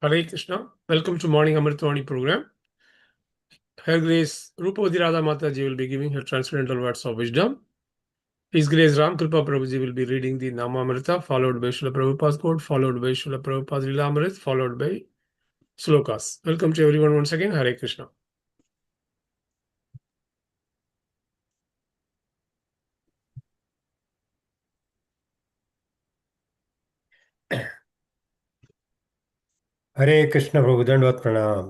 Hare Krishna. Welcome to Morning Amrut Vani program. Her Grace Rupvati Radha Mataji will be giving her transcendental words of wisdom. His Grace Ram Kripa Prabhuji will be reading the Namamrita, followed by Srila Prabhupada's quote, followed by Srila Prabhupada's Lilamrit, followed by Slokas. Welcome to everyone once again. Hare Krishna. हरे कृष्ण प्रभु दंडवत प्रणाम।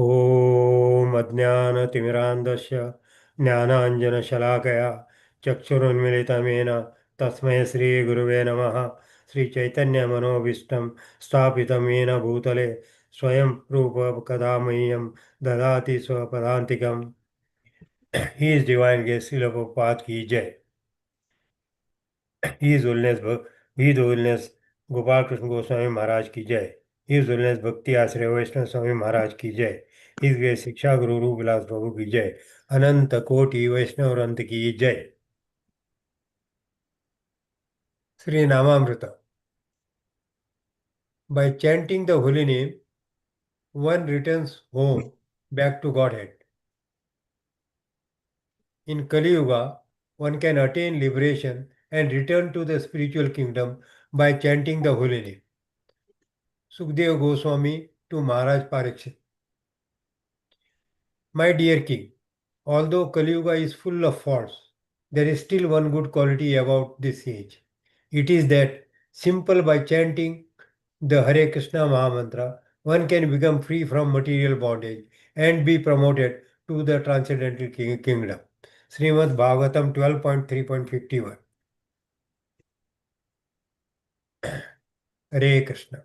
ओम अज्ञानतिमिरान्धस्य ज्ञानाञ्जनशलाकया चक्षुरुन्मिलितमेन तस्मै श्रीगुरुवे नमः। श्रीचैतन्यमनोभीष्टं स्थापितं येन भूतले स्वयं रूप कदा मह्यं ददाति स्वपदान्तिकम्। He is divine guest Srila Prabhupada की जय। His Holiness, His Holiness Gopal Krishna Goswami महाराज की जय। His Holiness भक्ति आश्रय वैष्णव स्वामी महाराज की जय। His वे शिक्षा गुरु रूप विलास प्रभु की जय। अनंत कोटि वैष्णव रंत की जय। Shri नामामृत। By chanting the holy name, one returns home back to Godhead. In Kali Yuga, one can attain liberation and return to the spiritual kingdom by chanting the holy name. Sukdev Goswami to Maharaj Parikshit. My dear king, although Kali Yuga is full of faults, there is still one good quality about this age. It is that simple by chanting the Hare Krishna Mahamantra, one can become free from material bondage and be promoted to the transcendental kingdom. Srimad Bhagavatam 12.3.51. Hare Krishna.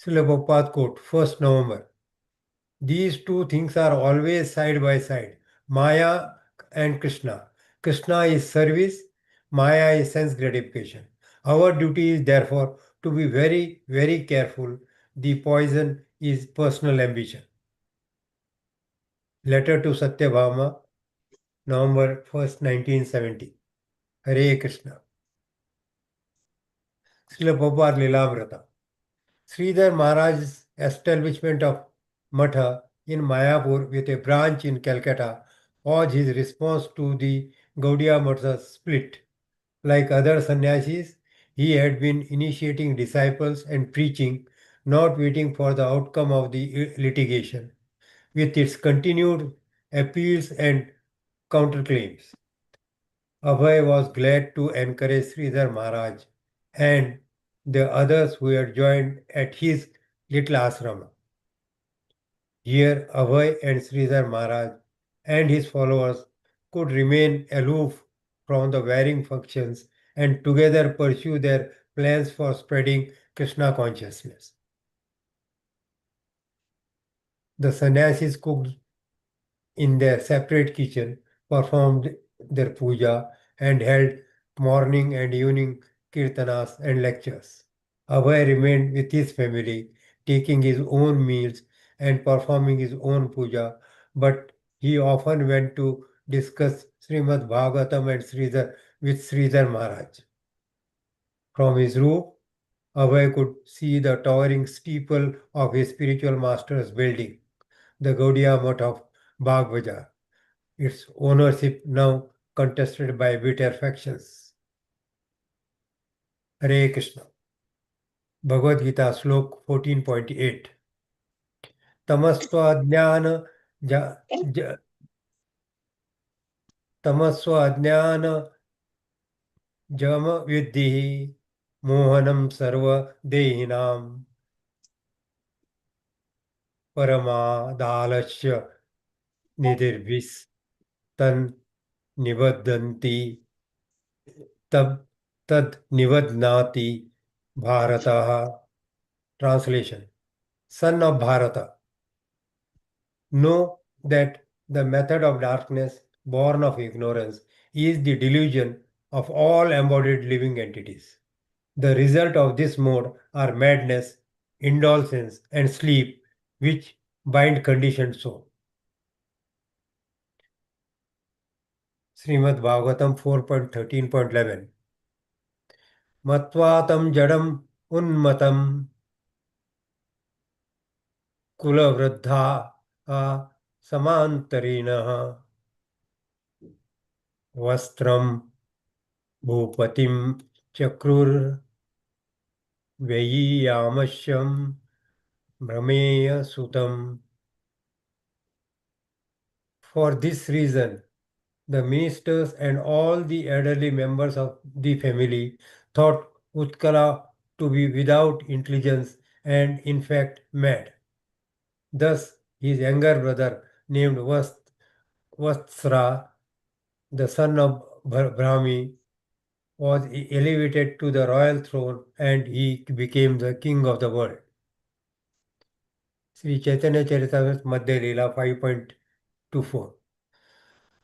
Srila Prabhupada quote, 1st November. These two things are always side by side, Maya and Krishna. Krishna is service, Maya is sense gratification. Our duty is therefore to be very, very careful. The poison is personal ambition. Letter to Satyabhama, November 1st, 1970. Hare Krishna. Srila Prabhupada Lilamrita. Sridhar Maharaj's establishment of Matha in Mayapur with a branch in Calcutta was his response to the Gaudiya Matha's split. Like other sannyasis, he had been initiating disciples and preaching, not waiting for the outcome of the litigation, with its continued appeals and counterclaims. Abhay was glad to encourage Sridhar Maharaj and the others who had joined at his little ashrama. Here, Abhay and Sridhar Maharaj and his followers could remain aloof from the varying functions and together pursue their plans for spreading Krishna consciousness. The sannyasis cooked in their separate kitchen, performed their puja, and held morning and evening kirtanas and lectures. Abhay remained with his family, taking his own meals and performing his own puja, but he often went to discuss Srimad Bhagavatam and Sridhar with Sridhar Maharaj. From his roof, Abhay could see the towering steeple of his spiritual master's building, the Gaudiya Mutt of Bagh Bazaar, its ownership now contested by bitter factions. Hare Krishna. Bhagavad Gita Slok 14.8. तमस्त्वज्ञान तमस्वज्ञान जम विद्धि मोहनम सर्वदेहिनां परमादालस्य निधिर्भिस् तन् निबद्धन्ति तब तद निबध्नाति भारतः. Translation. Son of Bharata, know that the method of darkness, born of ignorance, is the delusion of all embodied living entities. The result of this mode are madness, indolence, and sleep, which bind conditioned soul. Srimad Bhagavatam 4.13.11. Matvatam jadam उन्मतं कुलवृद्धा समान्तरिणः वस्त्रं भूपतिं चक्रुर्व्ययीयामश्यं भ्रमेयसुतम्. For this reason, the ministers and all the elderly members of the family thought Utkala to be without intelligence and in fact mad. Thus, his younger brother, named Vatsra, the son of Brahmi, was elevated to the royal throne and he became the king of the world. Sri Chaitanya Charitamrita Madhya Leela 5.24.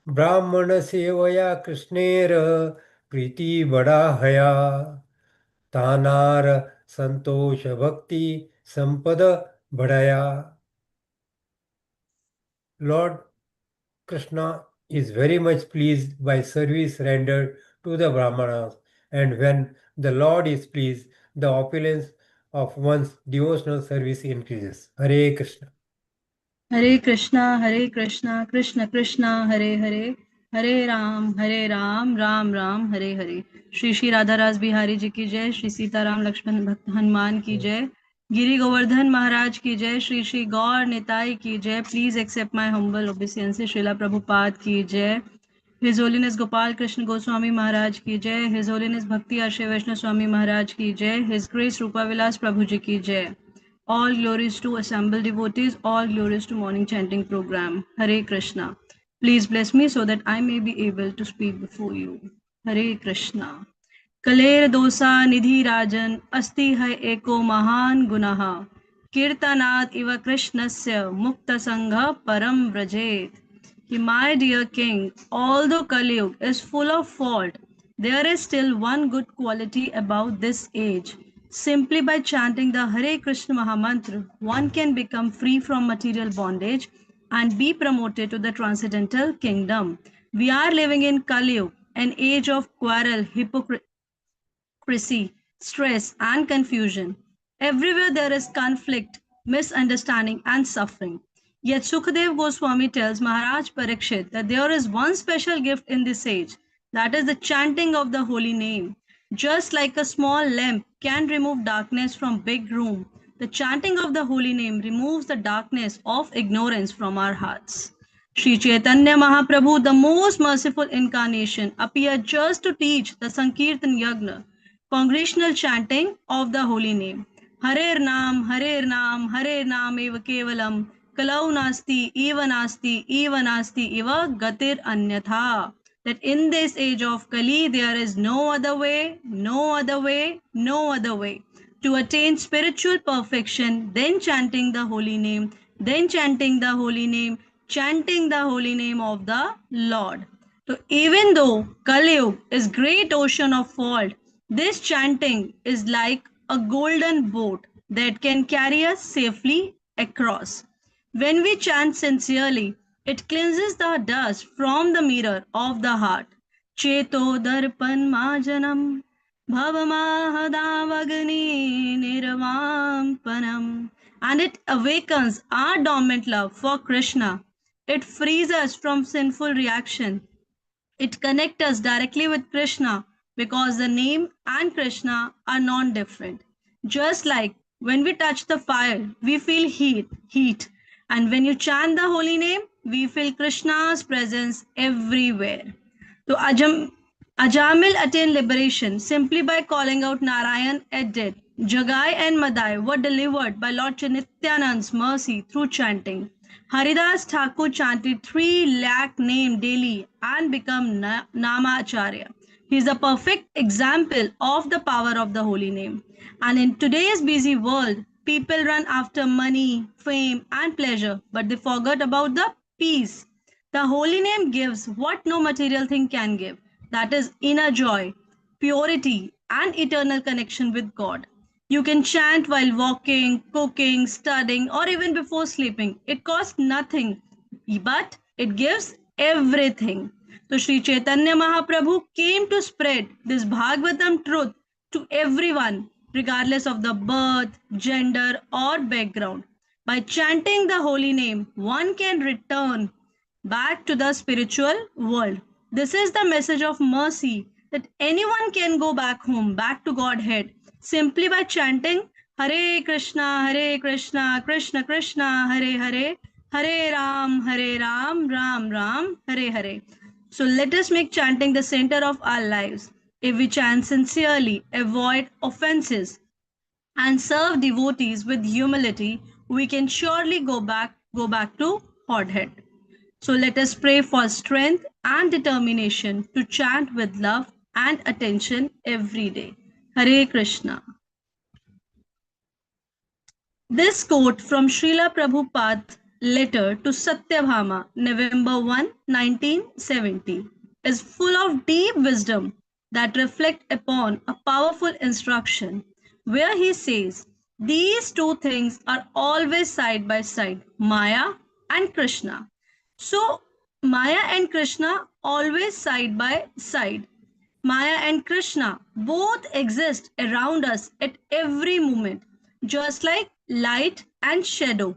ब्राह्मण सेवया कृष्णेर प्रीति बड़ा हया तानार संतोष भक्ति संपद बढ़ाया. Lord Krishna is very much pleased by service rendered to the Brahmanas, and when the Lord is pleased, the opulence of one's devotional service increases. Hare Krishna. Hare Krishna, Krishna Krishna, Hare Hare, Hare Ram, Ram Ram, Hare Hare. Shri Radha Ras Bihari ji ki jai, Shri Sita Ram Lakshman Bhakt Hanuman ki jai, Giri Govardhan Maharaj ki jai, Shri Gaur Nitai ki jai. Please accept my humble obeisances. Srila Prabhupada ki jai. His Holiness Gopal Krishna Goswami Maharaj ki jai, His Holiness Bhakti Ashe Vaishnav Swami Maharaj ki jai, His Grace Rupa Vilas Prabhu ji ki jai. All glories to assembled devotees, all glories to morning chanting program. Hare Krishna. Please bless me so that I may be able to speak before you. Hare Krishna. Kaler dosa निधि राजन अस्ति है एको महान गुणः कीर्तनात् इव कृष्णस्य मुक्त संघ परम व्रजेत. My dear king, although Kali Yuga is full of fault, there is still one good quality about this age. Simply by chanting the Hare Krishna Mahamantra, one can become free from material bondage and be promoted to the transcendental kingdom. We are living in Kali Yuga, an age of quarrel, hypocrisy, stress, and confusion. Everywhere there is conflict, misunderstanding, and suffering. Yet Sukadev Goswami tells Maharaj Parikshit that there is one special gift in this age, that is the chanting of the holy name. Just like a small lamp can remove darkness from big room, the chanting of the holy name removes the darkness of ignorance from our hearts. Sri Chaitanya Mahaprabhu, the most merciful incarnation, appeared just to teach the Sankirtan Yagna, congregational chanting of the holy name. Hare Nam eva kevalam, kalau nasti, eva nasti, eva gatir anyatha. That in this age of Kali, there is no other way, no other way, no other way to attain spiritual perfection, then chanting the holy name, then chanting the holy name, chanting the holy name of the Lord. So even though Kali Yuga is great ocean of fault, this chanting is like a golden boat that can carry us safely across. When we chant sincerely, it cleanses the dust from the mirror of the heart. Cheto darpan majanam bhavamahadavagni nirvampanam. And it awakens our dormant love for Krishna. It frees us from sinful reaction. It connects us directly with Krishna because the name and Krishna are non-different. Just like when we touch the fire, we feel heat. And when you chant the holy name, we feel Krishna's presence everywhere. So Ajamil attained liberation simply by calling out Narayan at death. Jagai and Madai were delivered by Lord Nityanand's mercy through chanting. Haridas Thakur chanted 3 lakh name daily and became Namacharya. He is a perfect example of the power of the holy name. And in today's busy world, people run after money, fame, and pleasure, but they forget about the peace. The holy name gives what no material thing can give, that is, inner joy, purity, and eternal connection with God. You can chant while walking, cooking, studying, or even before sleeping. It costs nothing, but it gives everything. So Sri Chaitanya Mahaprabhu came to spread this Bhagavatam truth to everyone. regardless of the birth, gender, or background. By chanting the holy name, one can return back to the spiritual world. This is the message of mercy that anyone can go back home, back to Godhead, simply by chanting Hare Krishna, Krishna Krishna, Hare Hare, Hare Ram, Ram Ram, Hare Hare. So let us make chanting the center of our lives. If we chant sincerely, avoid offenses, and serve devotees with humility, we can surely go back to Godhead. So let us pray for strength and determination to chant with love and attention every day. Hare Krishna. This quote from Srila Prabhupada's letter to Satyabhama, November 1, 1970, is full of deep wisdom that reflect upon a powerful instruction where he says, these two things are always side by side, Maya and Krishna. So, Maya and Krishna always side by side. Maya and Krishna both exist around us at every moment, just like light and shadow.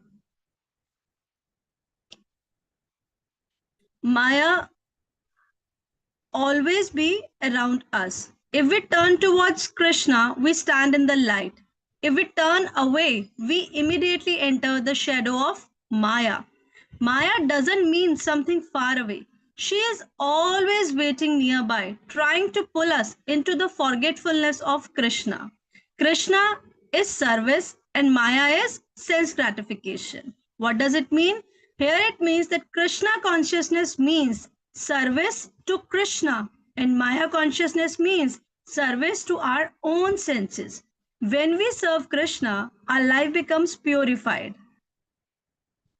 Maya always be around us. If we turn towards Krishna, we stand in the light. If we turn away, we immediately enter the shadow of Maya. Maya doesn't mean something far away. She is always waiting nearby, trying to pull us into the forgetfulness of Krishna. Krishna is service and Maya is sense gratification. What does it mean? Here it means that Krishna consciousness means service to Krishna, and Maya consciousness means service to our own senses. When we serve Krishna, our life becomes purified.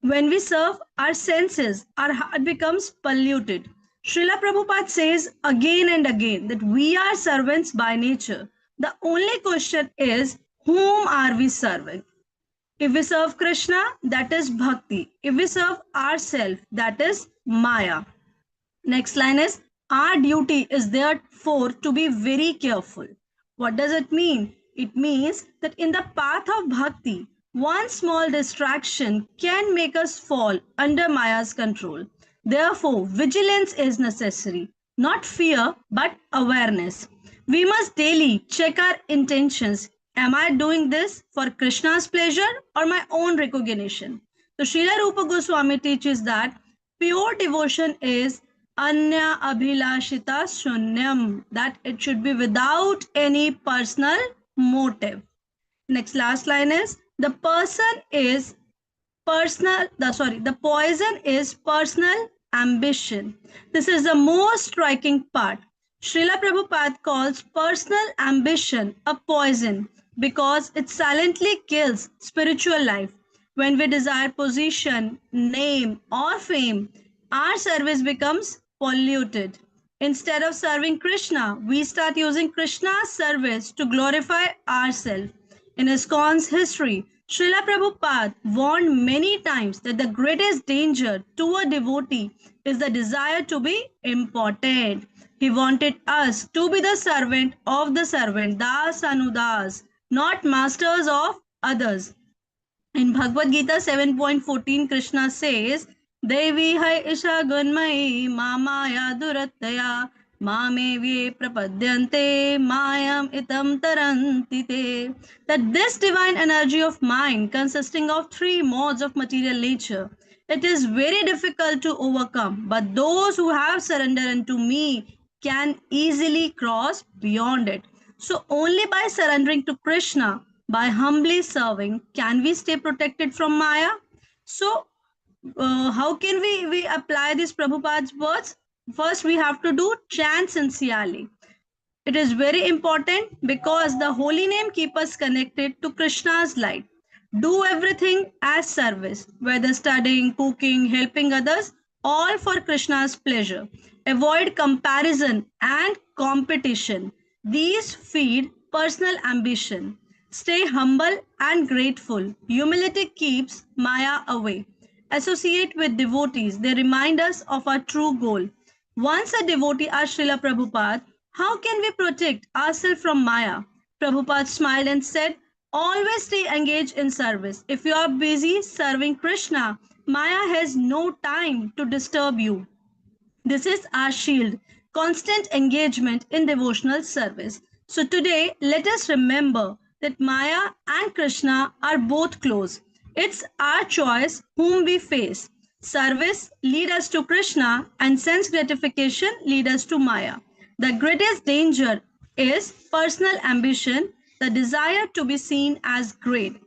When we serve our senses, our heart becomes polluted. Srila Prabhupada says again and again that we are servants by nature. The only question is, whom are we serving? If we serve Krishna, that is bhakti. If we serve ourselves, that is Maya. Next line is, our duty is therefore to be very careful. What does it mean? It means that in the path of bhakti, one small distraction can make us fall under Maya's control. Therefore, vigilance is necessary, not fear, but awareness. We must daily check our intentions. Am I doing this for Krishna's pleasure or my own recognition? So, Srila Rupa Goswami teaches that pure devotion is anya abhilashita shunyam, that it should be without any personal motive. Next last line is the poison is personal ambition. This is the most striking part. Srila Prabhupada calls personal ambition a poison because it silently kills spiritual life. When we desire position, name, or fame, our service becomes polluted. Instead of serving Krishna, we start using Krishna's service to glorify ourselves. In ISKCON's history, Srila Prabhupada warned many times that the greatest danger to a devotee is the desire to be important. He wanted us to be the servant of the servant, das anudas, not masters of others. In Bhagavad Gita 7.14, Krishna says, Devi hai isha gunmai mamaya durataya mame vye prapadyante mayam itam tarantite. That this divine energy of mind consisting of three modes of material nature, it is very difficult to overcome, but those who have surrendered unto me can easily cross beyond it. So only by surrendering to Krishna, by humbly serving, can we stay protected from Maya. So how can we apply these Prabhupada's words? First, we have to do chant sincerely. It is very important because the holy name keeps us connected to Krishna's light. Do everything as service, whether studying, cooking, helping others, all for Krishna's pleasure. Avoid comparison and competition. These feed personal ambition. Stay humble and grateful. Humility keeps Maya away. Associate with devotees. They remind us of our true goal. Once a devotee asked Srila Prabhupada, how can we protect ourselves from Maya? Prabhupada smiled and said, always stay engaged in service. If you are busy serving Krishna, Maya has no time to disturb you. This is our shield, constant engagement in devotional service. So today, let us remember that Maya and Krishna are both close. It's our choice whom we face. Service lead us to Krishna and sense gratification lead us to Maya. The greatest danger is personal ambition, the desire to be seen as great.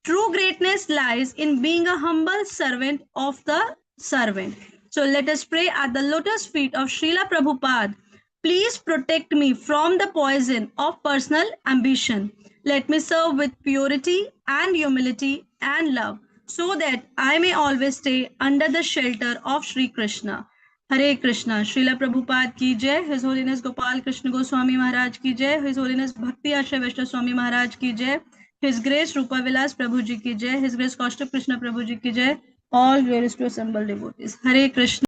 True greatness lies in being a humble servant of the servant. So let us pray at the lotus feet of Srila Prabhupada. Please protect me from the poison of personal ambition. Let me serve with purity and humility and love so that I may always stay under the shelter of Sri Krishna. Hare Krishna. Srila Prabhupada ki jai. His Holiness Gopal Krishna Goswami Maharaj ki jai. His Holiness Bhakti Ashray Vaishnav Swami Maharaj ki jai. His Grace Rupa Vilas Prabhu ji ki jai. His Grace Kaushik Krishna Prabhu ji ki jai. All glories to assembled devotees. Hare Krishna.